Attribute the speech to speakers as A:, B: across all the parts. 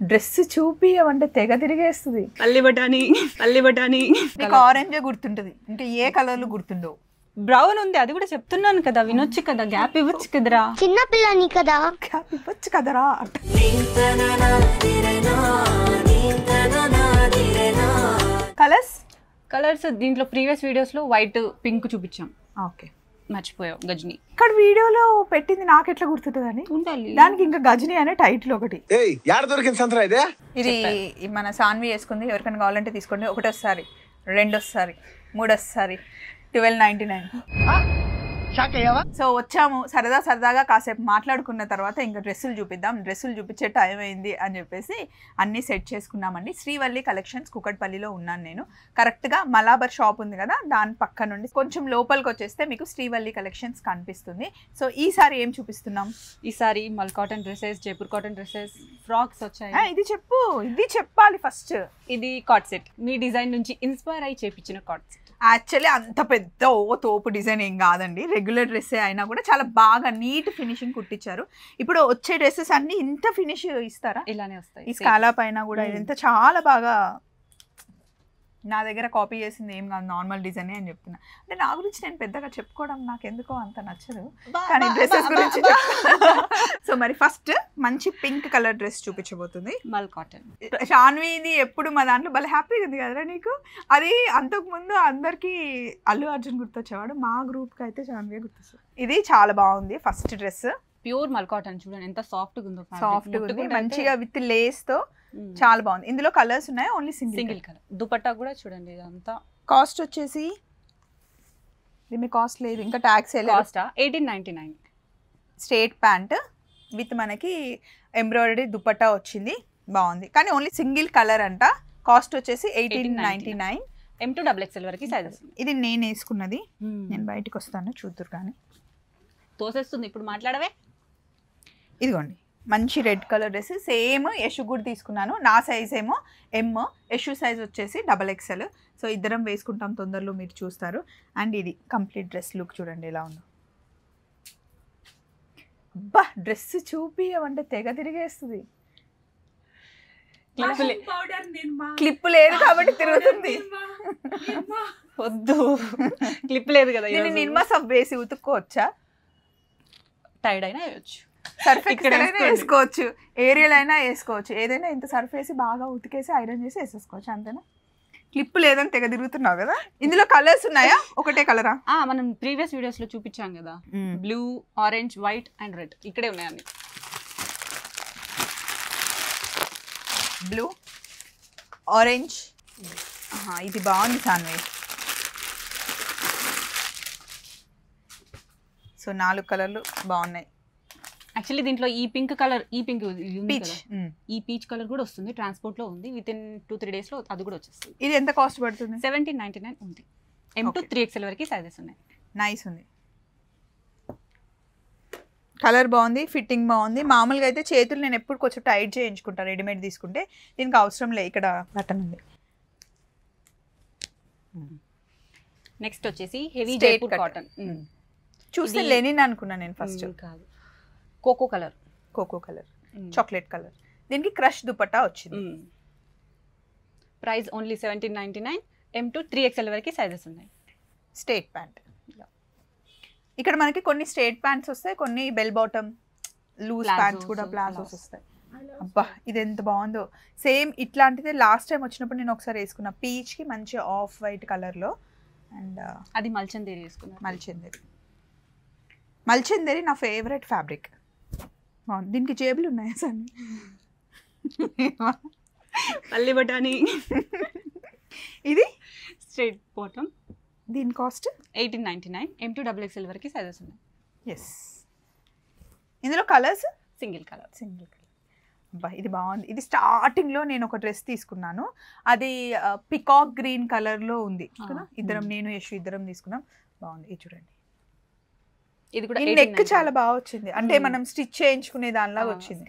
A: Dress చూపియమంటే తెగ తిరిగేస్తుంది.
B: అల్లి బటానీ
A: నీకు ఆరెంజే గుర్తుంటది, ఇంకా ఏ కలర్లు గుర్తుండవు.
B: బ్రౌన్ ఉంది, అది కూడా చెప్తున్నాను కదా, వినొచ్చు కదా, గ్యాప్ ఇవ్వచ్చు కదరా,
C: చిన్న పిల్లని కదా,
A: గ్యాప్ ఇవ్వచ్చు కదరా.
B: కలర్స్ దీంట్లో ప్రీవియస్ వీడియోస్ లో వైట్ పింక్ చూపించాం.
A: ఓకే,
B: మర్చిపోయావు గజని.
A: ఇక్కడ వీడియోలో పెట్టింది నాకు ఎట్లా గుర్తుంటుందని
B: ఉండాలి,
A: దానికి ఇంకా గజని అనే టైటిల్ ఒకటి.
D: ఇది
A: మన సాన్వి వేసుకుంది, ఎవరికైనా కావాలంటే తీసుకోండి. ఒకటోసారి, రెండోసారి, మూడోసారి 1299. సో వచ్చాము, సరదాగా కాసేపు మాట్లాడుకున్న తర్వాత ఇంకా డ్రెస్సులు చూపిద్దాం, డ్రెస్సులు చూపించే టైం అయింది అని చెప్పేసి అన్నీ సెట్ చేసుకున్నామండి. శ్రీవల్లి కలెక్షన్స్ కుకట్పల్లిలో ఉన్నాను నేను. కరెక్ట్గా మలాబర్ షాప్ ఉంది కదా, దాని పక్క నుండి కొంచెం లోపలికి వచ్చేస్తే మీకు శ్రీవల్లి కలెక్షన్స్ కనిపిస్తుంది. సో ఈసారి ఏం చూపిస్తున్నాం?
B: ఈసారి మల్ cotton dresses, Jaipur cotton dresses, frocks వచ్చాయి.
A: ఇది చెప్పాలి ఫస్ట్.
B: ఇది కాట్ సెట్, మీ డిజైన్ నుంచి ఇన్స్పైర్ అయ్యి చేపించిన కాట్ సెట్.
A: యాక్చువల్లీ అంత పెద్ద తోపు డిజైన్ ఏం కాదండి, రెగ్యులర్ డ్రెస్సే అయినా కూడా చాలా బాగా నీట్ ఫినిషింగ్ కుట్టించారు. ఇప్పుడు వచ్చే డ్రెస్సెస్ అన్ని ఇంత ఫినిష్ ఇస్తారా?
B: ఇలానే వస్తాయి.
A: ఈ స్కాలా పైన కూడా ఇదంతా చాలా బాగా, నా దగ్గర కాపీ చేసింది ఏం కాదు, నార్మల్ డిజైనే అని చెప్తున్నా. అంటే నా గురించి నేను పెద్దగా చెప్పుకోవడం నాకు ఎందుకో అంత నచ్చదు, కానీ డ్రెస్సెస్ గురించి. సో మరి ఫస్ట్ మంచి పింక్ కలర్ డ్రెస్ చూపించబోతుంది
B: మల్ కాటన్.
A: షాన్వీది ఎప్పుడు మా దాంట్లో భలే హ్యాపీగా ఉంది కదరా నీకు. అది అంతకుముందు అందరికీ అల్లు అర్జున్ గుర్తొచ్చేవాడు, మా గ్రూప్కి అయితే షాన్వీ గుర్తొస్తుంది. ఇది చాలా బాగుంది ఫస్ట్ డ్రెస్.
B: ప్యూర్ మల్ కాటన్ చూడండి ఎంత సాఫ్ట్గా ఉందో,
A: సాఫ్ట్గా ఉంది, మంచిగా విత్ లేస్ తో చాలా బాగుంది. ఇందులో కలర్స్ ఉన్నాయి, ఓన్లీ సింగిల్
B: కలర్. దుపట్టా కూడా చూడండి, ఇదంతా
A: కాస్ట్ వచ్చేసి దీని కాస్ట్ లేదు, ఇంకా tax
B: cost 1899.
A: Straight pant with మనకి ఎంబ్రాయిడరీ దుపట్టా వచ్చింది, బాగుంది. కానీ ఓన్లీ సింగిల్ కలర్ అంట. కాస్ట్ వచ్చేసి 1899.
B: M2XXL వరకు సైజెస్.
A: ఇది నేను వేసుకున్నది, నేను బయటకు వస్తాను చూద్దురు. కానీ
B: తోసేస్తుంది, ఇప్పుడు మాట్లాడవే.
A: ఇదిగోండి మంచి red colour dress, same Yashu కూడా తీసుకున్నాను. నా సైజ్ ఏమో M, యశు సైజ్ వచ్చేసి XXL. సో ఇద్దరం వేసుకుంటాం తొందరలో, మీరు చూస్తారు. అండ్ ఇది కంప్లీట్ డ్రెస్ లుక్ చూడండి ఎలా ఉందో. డ్రెస్ చూపియమంటే తెగ తిరిగేస్తుంది. క్లిప్ లేదు కాబట్టి తిరుగుతుంది.
B: వద్దు, క్లిప్ లేదు కదా.
A: నిమ్మ సబ్ వేసి ఉతుక్కోవచ్చా?
B: టైడ్ అయినా వేయచ్చు,
A: సర్ఫ్ అయినా వేసుకోవచ్చు, ఏరియల్ అయినా వేసుకోవచ్చు, ఏదైనా ఇంత సర్ఫ్ వేసి బాగా ఉతికేసి ఐరన్ చేసి వేసేసుకోవచ్చు, అంతేనా? క్లిప్ లేదని తెగ తిరుగుతున్నావు కదా. ఇందులో కలర్స్ ఉన్నాయా? ఒకటే కలరా?
B: మనం ప్రీవియస్ వీడియోస్ లో చూపించాం కదా, blue, orange, white and red. ఇక్కడే ఉన్నాయండి.
A: బ్లూ, ఆరెంజ్, ఇది బాగుంది సాన్వి. సో 4 కలర్లు బాగున్నాయి.
B: యాక్చువల్లీ దీంట్లో ఈ పింక్ కలర్, ఈ పీచ్ కలర్ కూడా వస్తుంది, ట్రాన్స్పోర్ట్ లో ఉంది. విత్ ఇన్ 2-3 days లో అది కూడా వచ్చేస్తుంది.
A: ఇది ఎంత కాస్ట్ పడుతుంది?
B: 1799 ఉంది. M2-3XL వరకు సైజెస్ ఉన్నాయి.
A: నైస్ ఉంది, కలర్ బాగుంది, ఫిట్టింగ్ బాగుంది. మామూలుగా అయితే చేతులు నేను ఎప్పుడు కొంచెం టైట్ చేయించుకుంటాను రెడీమేడ్ తీసుకుంటే, దీనికి అవసరం లేదు. ఇక్కడ బటన్ ఉంది.
B: నెక్స్ట్ వచ్చేసి హెవీ జైపూర్ కాటన్.
A: చూస్తే లెనిన్ అనుకున్నా నేను ఫస్ట్.
B: కాదు, కోకో కలర్,
A: చాక్లెట్ కలర్. దీనికి క్రష్ దుపట్టా వచ్చింది.
B: Price only 1799. M2-3XL వరకు సైజెస్ ఉన్నాయి.
A: Straight pant. ఇక్కడ మనకి కొన్ని స్ట్రేట్ ప్యాంట్స్ వస్తాయి, కొన్ని బెల్ బాటమ్ లూజ్ ప్యాంట్స్ కూడా, ప్లాజోస్ వస్తాయి. అబ్బా ఇది ఎంత బాగుందో. సేమ్ ఇట్లాంటిదే లాస్ట్ టైం వచ్చినప్పుడు నేను ఒకసారి వేసుకున్నా, పీచ్కి మంచి ఆఫ్ వైట్ కలర్లో. అండ్
B: అది మల్చందేరి వేసుకున్నా.
A: మల్చందేరి నా ఫేవరెట్ ఫ్యాబ్రిక్. దీనికి జేబులు ఉన్నాయా సార్?
B: అల్లి బటానీ.
A: ఇది
B: స్ట్రైట్ బాటమ్.
A: దీని కాస్ట్
B: 1899. M2XXL వరకు సైజెస్ ఉన్నాయి.
A: ఎస్. ఇందులో కలర్స్
B: సింగిల్ కలర్.
A: అబ్బా ఇది బాగుంది. ఇది స్టార్టింగ్లో నేను ఒక డ్రెస్ తీసుకున్నాను, అది పికాక్ గ్రీన్ కలర్లో ఉంది కదా. నేను యశు ఇద్దరం తీసుకున్నాం, బాగుంది. ఇది చూడండి,
B: ఇది కూడా
A: నెక్ చాలా బాగా వచ్చింది, అంటే మనం స్టిచ్ చేయించుకునే దానిలాగా వచ్చింది.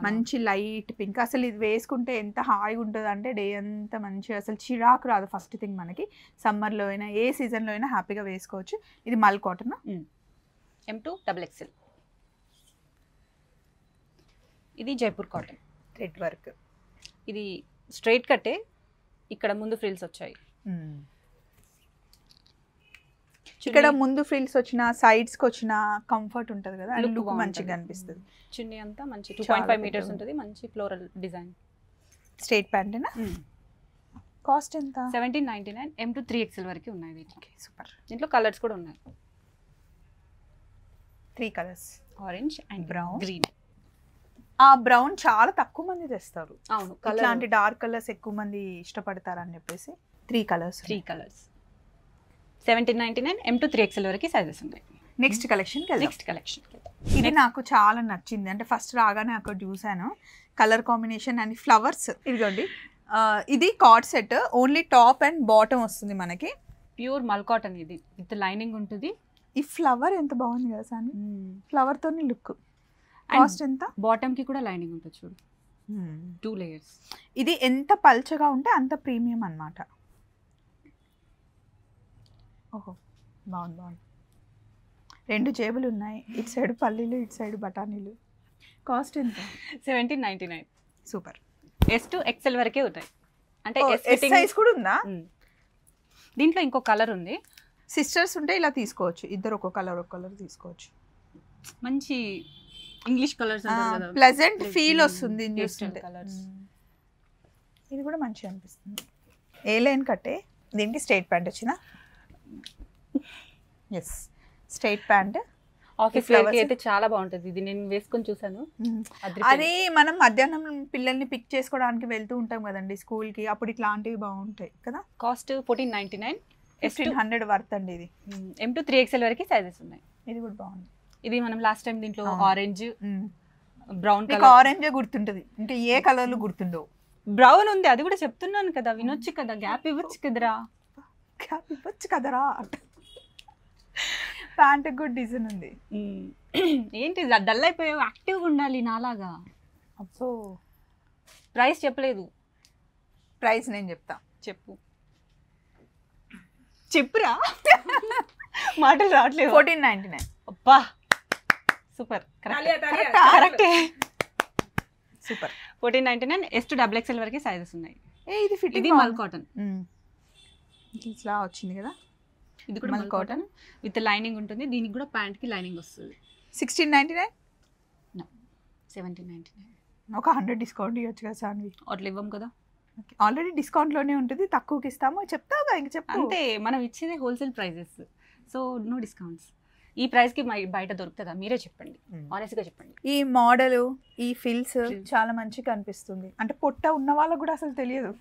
A: మంచి లైట్ పింక్. అసలు ఇది వేసుకుంటే ఎంత హాయిగా ఉంటుంది అంటే డే అంతా మంచిగా, అసలు చిరాకు రాదు. ఫస్ట్ థింగ్ మనకి సమ్మర్లో అయినా ఏ సీజన్లో అయినా హ్యాపీగా వేసుకోవచ్చు. ఇది మల్ కాటన్.
B: M2XXL. ఇది జైపూర్ కాటన్.
A: Thread work.
B: ఇది స్ట్రైట్ కట్టే, ఇక్కడ ముందు ఫ్రిల్స్ వచ్చాయి.
A: ఇక్కడ ముందు ఫ్రిల్స్ వచ్చిన సైడ్స్కి వచ్చిన కంఫర్ట్ ఉంటుంది కదా, లుక్ మంచిగా అనిపిస్తుంది.
B: చున్నీ అంతా మంచి 2.5 మీటర్స్ ఉంటుంది, మంచి ఫ్లోరల్ డిజైన్.
A: స్ట్రైట్ ప్యాంటేనా? కాస్ట్ ఎంత?
B: 1799. M to 3XL వరకు ఉన్నాయి వీటికి.
A: సూపర్.
B: దీంట్లో కలర్స్ కూడా ఉన్నాయి,
A: 3 colours,
B: orange and
A: brown,
B: green.
A: ఆ బ్రౌన్ చాలా తక్కువ మంది తెస్తారు.
B: అవును,
A: ఇట్లాంటి డార్క్ కలర్స్ ఎక్కువ మంది ఇష్టపడతారని చెప్పేసి 3 colours.
B: 3 colours 1799. M to 3XL వరకు సైజెస్ ఉన్నాయి.
A: Next collection. ఇది నాకు చాలా నచ్చింది. అంటే ఫస్ట్ రాగానే అక్కడ చూసాను కలర్ కాంబినేషన్ అండ్ ఫ్లవర్స్. ఇదిగోండి, ఇది card set, only top and bottom వస్తుంది మనకి.
B: ప్యూర్ మల్ కాటన్, ఇది విత్ లైనింగ్ ఉంటుంది.
A: ఈ ఫ్లవర్ ఎంత బాగుంది కదా సార్, ఫ్లవర్ తోని లుక్. కాస్ట్ ఎంత?
B: బాటమ్ కి కూడా లైనింగ్ ఉంటుంది చూడు, 2 లేయర్స్.
A: ఇది ఎంత పల్చగా ఉంటే అంత ప్రీమియం అన్నమాట. ఓహో, బాగుంది. 2 జేబులు ఉన్నాయి, ఇటు సైడ్ పల్లీలు, ఇటు సైడ్ బఠానీలు. కాస్ట్ ఎంత?
B: 1799.
A: సూపర్.
B: S to XL వరకే ఉంటాయి. అంటే
A: S సైజ్ కూడా ఉందా?
B: దీంట్లో ఇంకో కలర్ ఉంది.
A: సిస్టర్స్ ఉంటే ఇలా తీసుకోవచ్చు, ఇద్దరు ఒక కలర్ తీసుకోవచ్చు.
B: మంచి ఇంగ్లీష్ కలర్స్,
A: ప్లెజెంట్ ఫీల్ వస్తుంది
B: కలర్స్.
A: ఇది కూడా మంచిగా అనిపిస్తుంది. ఏ లైన్ కట్టే, దీనికి స్ట్రైట్ ప్యాంట్ వచ్చిన. Yes, straight pant.
B: Office wear కి అయితే చాలా బాగుంటుంది. ఇది నేను వేసుకొని చూసాను.
A: అది మనం మధ్యాహ్నం పిల్లల్ని పిక్ చేసుకోవడానికి వెళ్తూ ఉంటాం కదండి స్కూల్ కి, అప్పుడు ఇట్లాంటివి బాగుంటాయి కదా.
B: కాస్ట్ 1499.
A: 1500 వర్త్ అండి ఇది.
B: M to 3XL వరకు సైజెస్ ఉన్నాయి.
A: ఇది కూడా బాగుంది.
B: ఇది మనం లాస్ట్ టైం దీంట్లో ఆరెంజ్, బ్రౌన్
A: కలర్. ఆరెంజ్ గుర్తుంటది, ఇంకా ఏ కలర్లు గుర్తుండవు.
B: బ్రౌన్ ఉంది, అది కూడా చెప్తున్నాను కదా, వినొచ్చు కదా, గ్యాప్ ఇవ్వచ్చు కదరా. ప్యాంట్ కూడా డిజైన్ ఉంది. ఏంటి డల్ అయిపోయావు, యాక్టివ్గా ఉండాలి నాలాగా.
A: అబ్బో,
B: ప్రైస్ చెప్పలేదు.
A: ప్రైస్ నేను చెప్తా.
B: చెప్పురా. మాటలు రావట్లేదు.
A: 1499.
B: అబ్బా సూపర్, కరెక్టే.
A: సూపర్.
B: 1499. S to XXL వరకు సైజెస్ ఉన్నాయి. ఇది మల్ కాటన్,
A: ఇట్లా వచ్చింది కదా.
B: ఇది కూడా మల్ కాటన్ విత్ లైనింగ్ ఉంటుంది. దీనికి కూడా ప్యాంట్ కి లైనింగ్ వస్తుంది.
A: 1699.
B: 1799.
A: ఒక 100 డిస్కౌంట్ ఇవ్వచ్చు కదా సాన్వి.
B: అట్లా ఇవ్వం కదా,
A: ఆల్రెడీ డిస్కౌంట్ లోనే ఉంటుంది, తక్కువకి ఇస్తాము. చెప్తావుగా, ఇంక చెప్పు.
B: అంతే, మనం ఇచ్చేది wholesale prices, so no discounts. ఈ ప్రైస్ కి బయట దొరుకుతుందా? మీరే చెప్పండి, ఆనెస్ట్ గా చెప్పండి.
A: ఈ మోడల్, ఈ ఫిల్స్ చాలా మంచిగా అనిపిస్తుంది. అంటే పొట్ట ఉన్న వాళ్ళకి కూడా అసలు తెలియదు.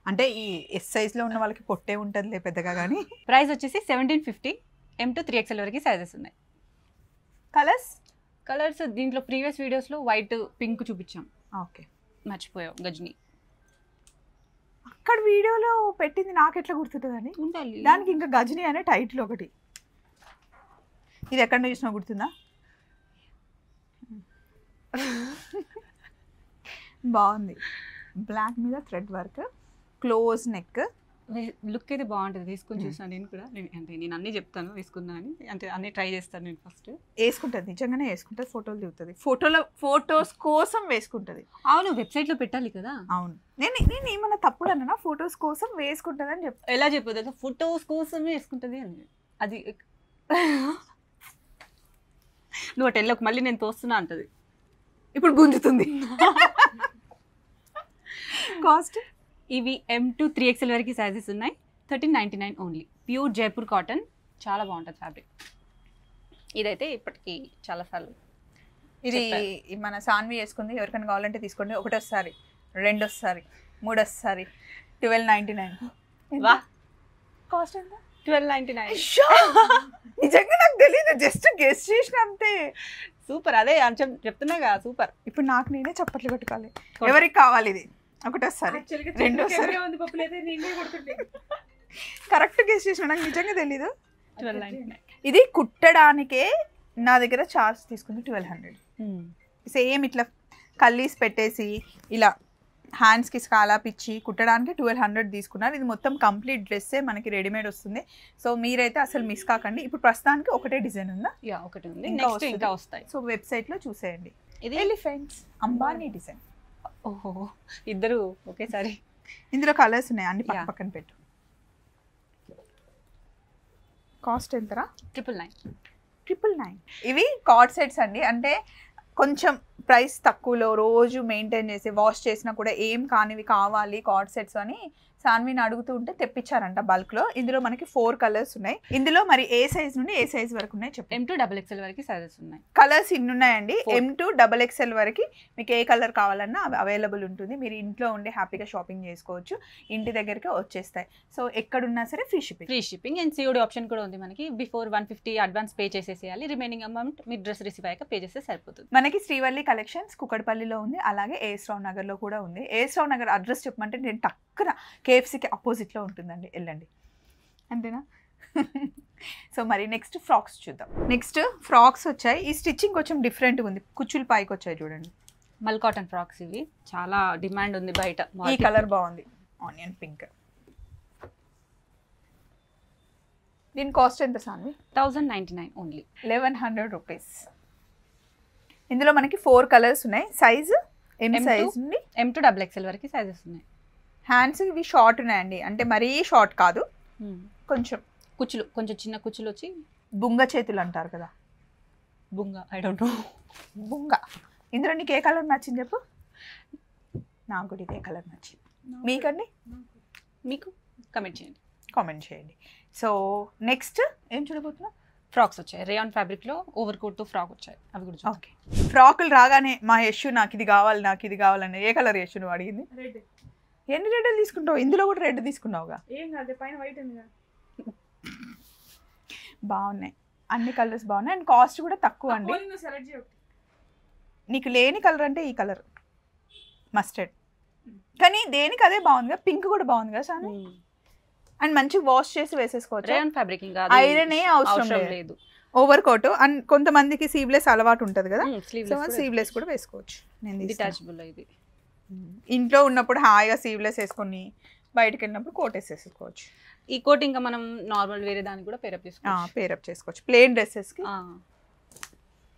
A: అంటే ఈ ఎస్ సైజ్ లో ఉన్న వాళ్ళకి పొట్టే ఉంటుందిలే పెద్దగా. కానీ
B: ప్రైస్ వచ్చేసి 1750. M to 3XL వరకు సైజెస్ ఉన్నాయి. కలర్స్ దీంట్లో ప్రీవియస్ వీడియోస్ లో వైట్, పింక్ చూపించాం.
A: ఓకే,
B: మర్చిపోయాం గజని.
A: అక్కడ వీడియోలో పెట్టింది నాకు ఎట్లా గుర్తుంటుందని
B: ఉండాలి.
A: దానికి ఇంకా గజని అనే టైటిల్ ఒకటి. ఇది ఎక్కడ చూసినా గుర్తుందా? బాగుంది. బ్లాక్ మీద thread work, close neck.
B: Look అయితే బాగుంటుంది. వేసుకొని చూసాను నేను కూడా. అంటే నేను అన్నీ చెప్తాను వేసుకున్నా అని, అంటే అన్నీ ట్రై చేస్తాను నేను. ఫస్ట్
A: వేసుకుంటుంది, నిజంగానే వేసుకుంటుంది. ఫోటోలు దిగుతుంది, ఫొటోస్ కోసం వేసుకుంటుంది.
B: అవును, వెబ్సైట్లో పెట్టాలి కదా.
A: అవును, నేను ఏమన్నా తప్పుగా అన్నా? ఫొటోస్ కోసం వేసుకుంటుంది అని చెప్తా.
B: ఎలా చెప్పదు, ఫొటోస్ కోసమే వేసుకుంటుంది అని. అది నువ్వు అటు వెళ్ళకు, మళ్ళీ నేను తోస్తున్నా అంటది.
A: ఇప్పుడు గుంజుతుంది. కాస్ట్
B: ఇవి M to 3XL వరకు సైజెస్ ఉన్నాయి. 1399 ఓన్లీ. ప్యూర్ జైపూర్ కాటన్, చాలా బాగుంటుంది ఫ్యాబ్రిక్. ఇదైతే ఇప్పటికి చాలాసార్లు
A: ఇది మన సాన్వి వేసుకుంది. ఎవరికైనా కావాలంటే తీసుకోండి. ఒకటోసారి, రెండోసారి, మూడోసారి. 1299.
B: వా,
A: కాస్ట్ ఎంత?
B: 1299.
A: నిజంగా నాకు తెలియదు, జస్ట్ గెస్ చేసిన అంతే.
B: సూపర్, అదే చెప్తున్నాగా సూపర్.
A: ఇప్పుడు నాకు నేనే చప్పట్లు కొట్టుకోవాలి. ఎవరికి కావాలి ఇది? ఒకటోసారి, రెండోసారి. కరెక్ట్ గెస్ చేసిన, నాకు నిజంగా తెలీదు.
B: 1299.
A: ఇది కుట్టడానికే నా దగ్గర చార్జ్ తీసుకుంది 1200. సేమ్ ఇట్లా కల్లీస్ పెట్టేసి ఇలా హ్యాండ్స్కి స్కాలాప్ ఇచ్చి కుట్టడానికి 1200 తీసుకున్నారు. ఇది మొత్తం కంప్లీట్ డ్రెస్సే మనకి రెడీమేడ్ వస్తుంది. సో మీరైతే అసలు మిస్ కాకండి. ఇప్పుడు ప్రస్తుతానికి ఒకటే డిజైన్ ఉందా?
B: ఒకటి ఉంది, నెక్స్ట్ ఇంకా వస్తాయి.
A: సో వెబ్సైట్లో చూసేయండి.
B: ఇది
A: ఎలిఫెంట్స్ అంబానీ డిజైన్.
B: ఓహో, ఇద్దరు ఒకేసారి.
A: ఇందులో కలర్స్ ఉన్నాయి, అన్ని పక్క
B: Yeah.
A: పక్కన పెట్టు. కాస్ట్ ఎంతరా?
B: 999.
A: 999. ఇవి కార్డ్ సెట్స్ అండి, అంటే కొంచెం ప్రైస్ తక్కువలో రోజు మెయింటైన్ చేసి వాష్ చేసినా కూడా ఏం కానివి కావాలి కార్డ్ సెట్స్ అని సాన్విని అడుగుతూ ఉంటే తెప్పించారంట బల్క్లో. ఇందులో మనకి 4 కలర్స్ ఉన్నాయి. ఇందులో మరి ఏ సైజ్ నుండి ఏ సైజ్ వరకు ఉన్నాయి చెప్పండి.
B: M to XXL వరకు సైజెస్ ఉన్నాయి.
A: కలర్స్ ఇన్ని ఉన్నాయండి.
B: 4.
A: M to XXL వరకు మీకు ఏ కలర్ కావాలన్నా అవి అవైలబుల్ ఉంటుంది. మీరు ఇంట్లో ఉండి హ్యాపీగా షాపింగ్ చేసుకోవచ్చు, ఇంటి దగ్గరికి వచ్చేస్తాయి. సో ఎక్కడున్నా సరే free shipping
B: and COD option కూడా ఉంది మనకి. బిఫోర్ 150 అడ్వాన్స్ పే చేసేసేయాలి, రిమైనింగ్ అమౌంట్ మీ డ్రెస్ రిసీవ్ అయ్యాక పే చేస్తే సరిపోతుంది.
A: మనకి శ్రీవల్లి కలెక్షన్స్ కుకట్పల్లిలో ఉంది, అలాగే AS రావు నగర్లో కూడా ఉంది. AS రావు నగర్ అడ్రస్ చెప్పమంటే నేను టక్కున KFCకి అపోజిట్లో ఉంటుందండి, వెళ్ళండి. అంతేనా? సో మరి నెక్స్ట్ ఫ్రాక్స్ చూద్దాం. నెక్స్ట్ ఫ్రాక్స్ వచ్చాయి. ఈ స్టిచ్చింగ్ కొంచెం డిఫరెంట్గా ఉంది, కుచ్చులు పైకి వచ్చాయి చూడండి.
B: మల్ కాటన్ ఫ్రాక్స్ ఇవి, చాలా డిమాండ్ ఉంది బయట.
A: ఈ కలర్ బాగుంది, ఆనియన్ పింక్. దీని కాస్ట్ ఎంత సాన్వి?
B: 1099 ఓన్లీ.
A: 1100 రూపీస్. ఇందులో మనకి 4 కలర్స్ ఉన్నాయి. సైజ్ M సైజ్ నుండి
B: M to XXL వరకు సైజెస్ ఉన్నాయి.
A: హ్యాండ్స్ ఇవి షార్ట్ ఉన్నాయండి, అంటే మరీ షార్ట్ కాదు, కొంచెం
B: కుచ్చులు, కొంచెం చిన్న కుచ్చులు వచ్చి
A: బుంగ చేతులు అంటారు కదా,
B: బుంగ, ఐ డోంట్ నో,
A: బుంగ. ఇందులో నీకు ఏ కలర్ నచ్చింది చెప్పు? నాకు కూడా ఇదే కలర్ నచ్చింది. మీకండి?
B: మీకు కమెంట్ చేయండి,
A: కామెంట్ చేయండి. సో నెక్స్ట్ ఏం చూడబోతున్నా?
B: ఫ్రాక్స్ వచ్చాయి. రేయాన్ ఫ్యాబ్రిక్లో ఓవర్ కోట్తో ఫ్రాక్ వచ్చాయి, అవి కూడా చూద్దాం.
A: ఓకే, ఫ్రాకులు రాగానే మా యశు నాకు ఇది కావాలి నాకు ఇది కావాలని. ఏ కలర్ యశు నువ్వు అడిగింది?
C: రెడ్.
A: ఎన్ని రెడ్లు తీసుకుంటావు? ఇందులో కూడా రెడ్ తీసుకున్నావుగా.
C: ఏం కాదు, పైన వైట్ ఉంది కదా.
A: బాగున్నాయి, అన్ని కలర్స్ బాగున్నాయి, అండ్ కాస్ట్ కూడా తక్కువ అండి.
C: నువ్వు సెలెక్ట్ చేయ.
A: నీకు లేని కలర్ అంటే ఈ కలర్ మస్టర్డ్, కానీ దేనికి అదే బాగుందిగా. పింక్ కూడా బాగుంది కదా సార్, అండ్ మంచి వాష్ చేసి వేసేసుకోవచ్చు.
B: రేయాన్ ఫ్యాబ్రిక్ ఇంకా
A: ఐరన్ ఏ అవసరం లేదు. ఓవర్ కోట్, అండ్ కొంతమందికి సీవ్లెస్ అలవాటు ఉంటుంది కదా, సో సీవ్లెస్ కూడా వేసుకోవచ్చు. నేను
B: డిటాచబుల్ ఇది.
A: ఇంట్లో ఉన్నప్పుడు హాయిగా సీవ్లెస్ వేసుకొని బయటకు వెళ్ళినప్పుడు కోట్ వేసేసుకోవచ్చు.
B: ఈ కోట్ ఇంకా మనం నార్మల్ వేరే దానికి కూడా పేరప్ చేసుకోవచ్చు.
A: పేరప్ చేసుకోవచ్చు ప్లెయిన్ డ్రెస్సెస్కి.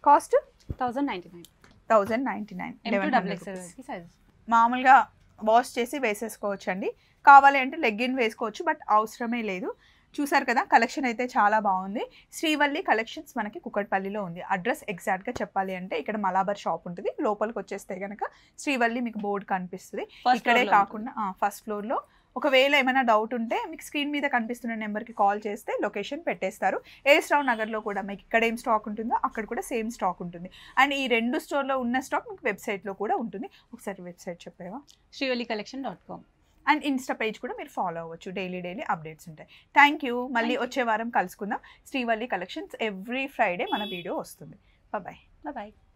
A: కాస్ట్
B: 1099.
A: 1099.
B: M to XXL వరకు సైజెస్.
A: మామూలుగా వాష్ చేసి వేసేసుకోవచ్చు అండి. కావాలి అంటే లెగ్గిన్ వేసుకోవచ్చు, బట్ అవసరమే లేదు. చూసారు కదా, కలెక్షన్ అయితే చాలా బాగుంది. శ్రీవల్లి కలెక్షన్స్ మనకి కుకట్పల్లిలో ఉంది. అడ్రస్ ఎగ్జాక్ట్గా చెప్పాలి అంటే ఇక్కడ మలాబర్ షాప్ ఉంటుంది. లోపలికి వచ్చేస్తే కనుక శ్రీవల్లి మీకు బోర్డు కనిపిస్తుంది. ఇక్కడే కాకుండా ఫస్ట్ ఫ్లోర్లో. ఒకవేళ ఏమైనా డౌట్ ఉంటే మీకు స్క్రీన్ మీద కనిపిస్తున్న నెంబర్కి కాల్ చేస్తే లొకేషన్ పెట్టేస్తారు. AS రావు నగర్లో కూడా మీకు ఇక్కడ ఏం స్టాక్ ఉంటుందో అక్కడ కూడా సేమ్ స్టాక్ ఉంటుంది. అండ్ ఈ 2 స్టోర్లో ఉన్న స్టాక్ మీకు వెబ్సైట్లో కూడా ఉంటుంది. ఒకసారి వెబ్సైట్ చెప్పేవా?
B: srivallicollection.com.
A: అండ్ ఇన్స్టా పేజ్ కూడా మీరు ఫాలో అవ్వచ్చు, డైలీ అప్డేట్స్ ఉంటాయి. Thank you. మళ్ళీ వచ్చే వారం కలుసుకుందాం. శ్రీవల్లి కలెక్షన్స్ ఎవ్రీ ఫ్రైడే మన వీడియో వస్తుంది. బాయ్.
B: బాయ్.